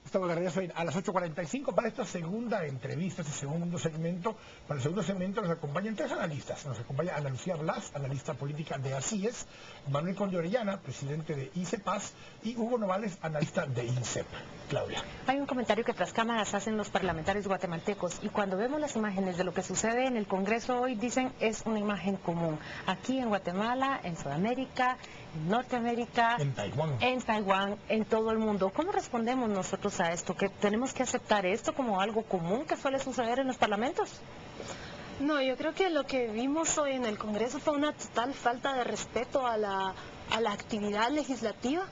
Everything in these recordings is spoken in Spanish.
Gustavo García Soin, a las 8:45 para esta segunda entrevista, este segundo segmento. Para el segundo segmento nos acompañan tres analistas. Nos acompaña Ana Lucía Blas, analista política de Así Es, Manuel Conde Orellana, presidente de ICEPAS, y Hugo Novales, analista de INSEP. Claudia. Hay un comentario que tras cámaras hacen los parlamentarios guatemaltecos, y cuando vemos las imágenes de lo que sucede en el Congreso hoy, dicen es una imagen común. Aquí en Guatemala, en Sudamérica, en Norteamérica, en Taiwán, en todo el mundo. ¿Cómo respondemos nosotros a esto? ¿Que tenemos que aceptar esto como algo común que suele suceder en los parlamentos? No, yo creo que lo que vimos hoy en el Congreso fue una total falta de respeto a la actividad legislativa.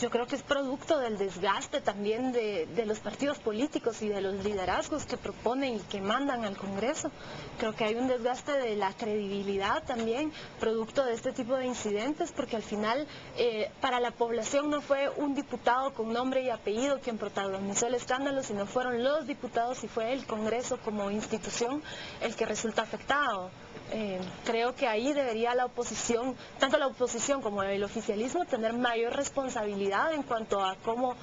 Yo creo que es producto del desgaste también de los partidos políticos y de los liderazgos que proponen y que mandan al Congreso. Creo que hay un desgaste de la credibilidad también, producto de este tipo de incidentes, porque al final para la población no fue un diputado con nombre y apellido quien protagonizó el escándalo, sino fueron los diputados y fue el Congreso como institución el que resulta afectado. Creo que ahí debería la oposición, tanto la oposición como el oficialismo, tener mayor responsabilidad en cuanto a cómo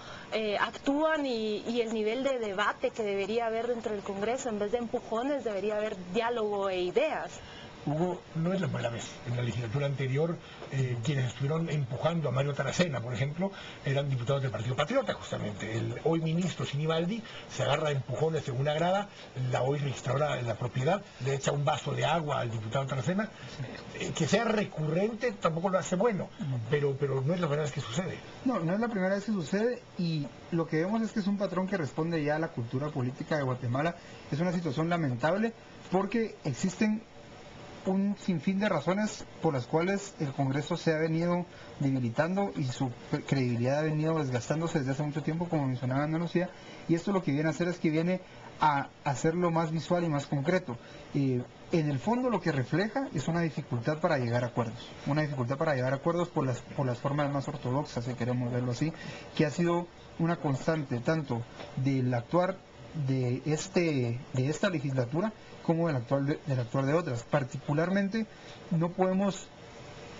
actúan y el nivel de debate que debería haber dentro del Congreso. En vez de empujones debería haber diálogo e ideas. Hugo, no es la primera vez. En la legislatura anterior, quienes estuvieron empujando a Mario Taracena, por ejemplo, eran diputados del Partido Patriota, justamente. El hoy ministro Sinibaldi se agarra a empujones en una grada, la hoy registradora de la propiedad le echa un vaso de agua al diputado Taracena. Que sea recurrente tampoco lo hace bueno, pero no es la primera vez que sucede. No, no es la primera vez que sucede, y lo que vemos es que es un patrón que responde ya a la cultura política de Guatemala. Es una situación lamentable porque existen un sinfín de razones por las cuales el Congreso se ha venido debilitando y su credibilidad ha venido desgastándose desde hace mucho tiempo, como mencionaba Ana Lucía, y esto lo que viene a hacer es que viene a hacerlo más visual y más concreto. En el fondo lo que refleja es una dificultad para llegar a acuerdos, por las formas más ortodoxas, si queremos verlo así, que ha sido una constante tanto del actuar de esta legislatura como del actuar de otras. Particularmente no podemos,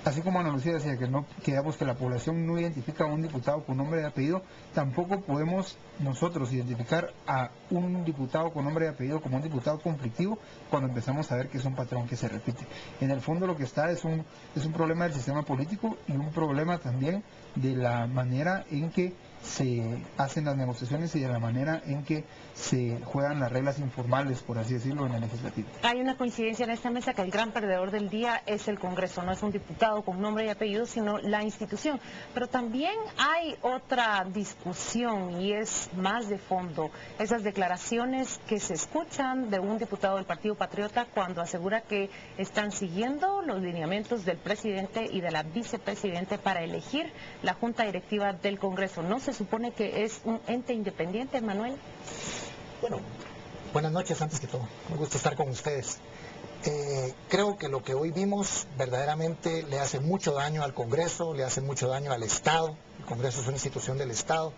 así como Ana Lucía decía que digamos que la población no identifica a un diputado con nombre y apellido, tampoco podemos nosotros identificar a un diputado con nombre y apellido como un diputado conflictivo cuando empezamos a ver que es un patrón que se repite. En el fondo lo que está es un problema del sistema político y un problema también de la manera en que se hacen las negociaciones y de la manera en que se juegan las reglas informales, por así decirlo, en el legislativo. Hay una coincidencia en esta mesa que el gran perdedor del día es el Congreso, no es un diputado con nombre y apellido, sino la institución. Pero también hay otra discusión y es más de fondo. Esas declaraciones que se escuchan de un diputado del Partido Patriota cuando asegura que están siguiendo los lineamientos del presidente y de la vicepresidente para elegir la junta directiva del Congreso. ¿No se supone que es un ente independiente, Manuel? Bueno, buenas noches antes que todo. Un gusto estar con ustedes. Creo que lo que hoy vimos verdaderamente le hace mucho daño al Congreso, le hace mucho daño al Estado. El Congreso es una institución del Estado.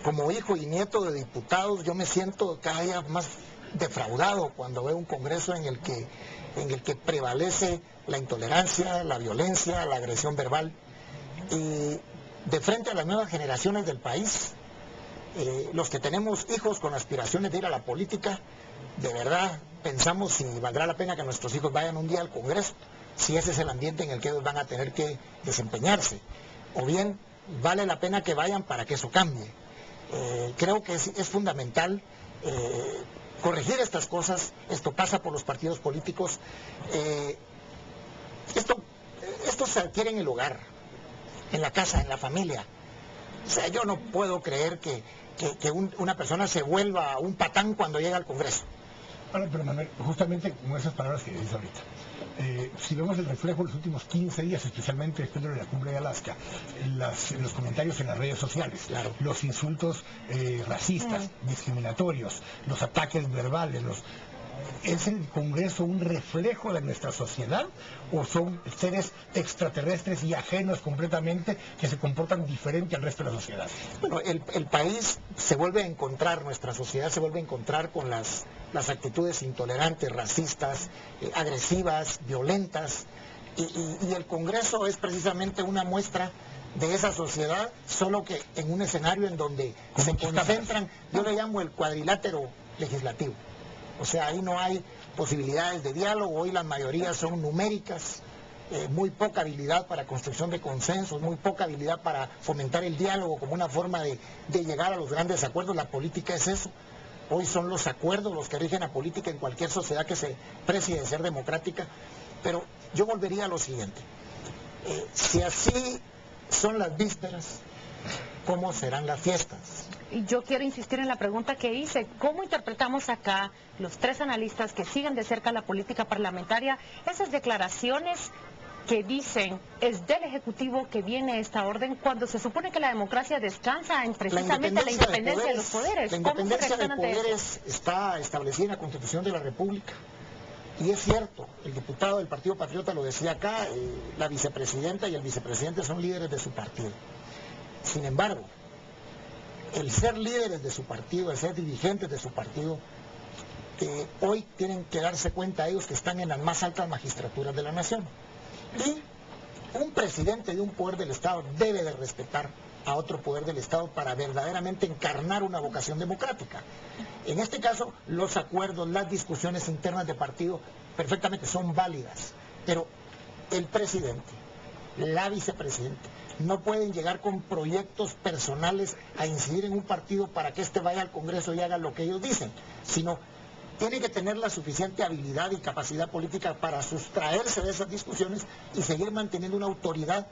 Como hijo y nieto de diputados, yo me siento cada día más defraudado cuando veo un Congreso en el que prevalece la intolerancia, la violencia, la agresión verbal. Y de frente a las nuevas generaciones del país, los que tenemos hijos con aspiraciones de ir a la política, de verdad pensamos si valdrá la pena que nuestros hijos vayan un día al Congreso, si ese es el ambiente en el que ellos van a tener que desempeñarse, o bien vale la pena que vayan para que eso cambie. Creo que es fundamental corregir estas cosas. Esto pasa por los partidos políticos. Esto se adquiere en el hogar, en la casa, en la familia. O sea, yo no puedo creer que una persona se vuelva un patán cuando llega al Congreso. Bueno, pero Manuel, justamente con esas palabras que dices ahorita, si vemos el reflejo de los últimos 15 días, especialmente después de la cumbre de Alaska, los comentarios en las redes sociales, claro, los insultos racistas, discriminatorios, los ataques verbales, ¿es el Congreso un reflejo de nuestra sociedad o son seres extraterrestres y ajenos completamente que se comportan diferente al resto de la sociedad? Bueno, el país se vuelve a encontrar, nuestra sociedad se vuelve a encontrar con las actitudes intolerantes, racistas, agresivas, violentas, y el Congreso es precisamente una muestra de esa sociedad, solo que en un escenario en donde se concentran, yo le llamo el cuadrilátero legislativo. O sea, ahí no hay posibilidades de diálogo, hoy las mayorías son numéricas, muy poca habilidad para construcción de consensos, muy poca habilidad para fomentar el diálogo como una forma de llegar a los grandes acuerdos. La política es eso. Hoy son los acuerdos los que rigen la política en cualquier sociedad que se precie de ser democrática. Pero yo volvería a lo siguiente. Si así son las vísperas, ¿cómo serán las fiestas? Y yo quiero insistir en la pregunta que hice. ¿Cómo interpretamos acá, los tres analistas que siguen de cerca la política parlamentaria, esas declaraciones que dicen es del Ejecutivo que viene esta orden, cuando se supone que la democracia descansa en precisamente la independencia de los poderes? La independencia de poderes está establecida en la Constitución de la República. Y es cierto, el diputado del Partido Patriota lo decía acá, la vicepresidenta y el vicepresidente son líderes de su partido. Sin embargo, el ser líderes de su partido, el ser dirigentes de su partido, hoy tienen que darse cuenta ellos que están en las más altas magistraturas de la nación. Y un presidente de un poder del Estado debe de respetar a otro poder del Estado para verdaderamente encarnar una vocación democrática. En este caso, los acuerdos, las discusiones internas de partido perfectamente son válidas, pero el presidente, la vicepresidenta, no pueden llegar con proyectos personales a incidir en un partido para que éste vaya al Congreso y haga lo que ellos dicen, sino tiene que tener la suficiente habilidad y capacidad política para sustraerse de esas discusiones y seguir manteniendo una autoridad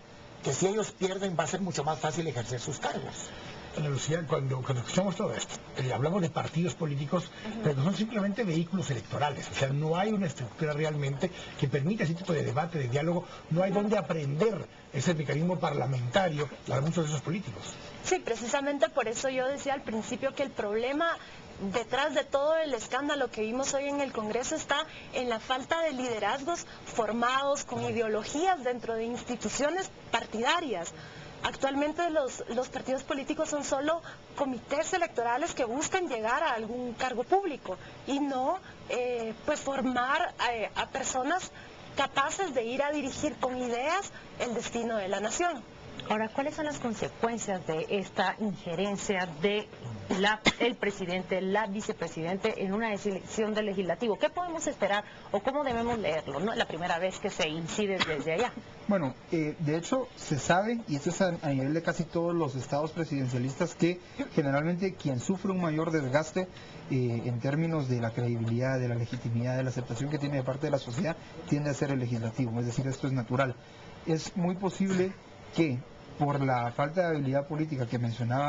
que si ellos pierden va a ser mucho más fácil ejercer sus cargos. Ana Lucía, cuando escuchamos todo esto, hablamos de partidos políticos, pero que son simplemente vehículos electorales. O sea, no hay una estructura realmente que permita ese tipo de debate, de diálogo. No hay donde aprender ese mecanismo parlamentario para muchos de esos políticos. Sí, precisamente por eso yo decía al principio que el problema detrás de todo el escándalo que vimos hoy en el Congreso está en la falta de liderazgos formados con ideologías dentro de instituciones partidarias. Actualmente los partidos políticos son solo comités electorales que buscan llegar a algún cargo público y no pues formar a personas capaces de ir a dirigir con ideas el destino de la nación. Ahora, ¿cuáles son las consecuencias de esta injerencia de el presidente, la vicepresidente en una decisión del legislativo? ¿Qué podemos esperar o cómo debemos leerlo? No es la primera vez que se incide desde allá. Bueno, de hecho se sabe, y esto es a nivel de casi todos los estados presidencialistas, que generalmente quien sufre un mayor desgaste en términos de la credibilidad, de la legitimidad, de la aceptación que tiene de parte de la sociedad, tiende a ser el legislativo. Es decir, esto es natural. Es muy posible que por la falta de habilidad política que mencionaba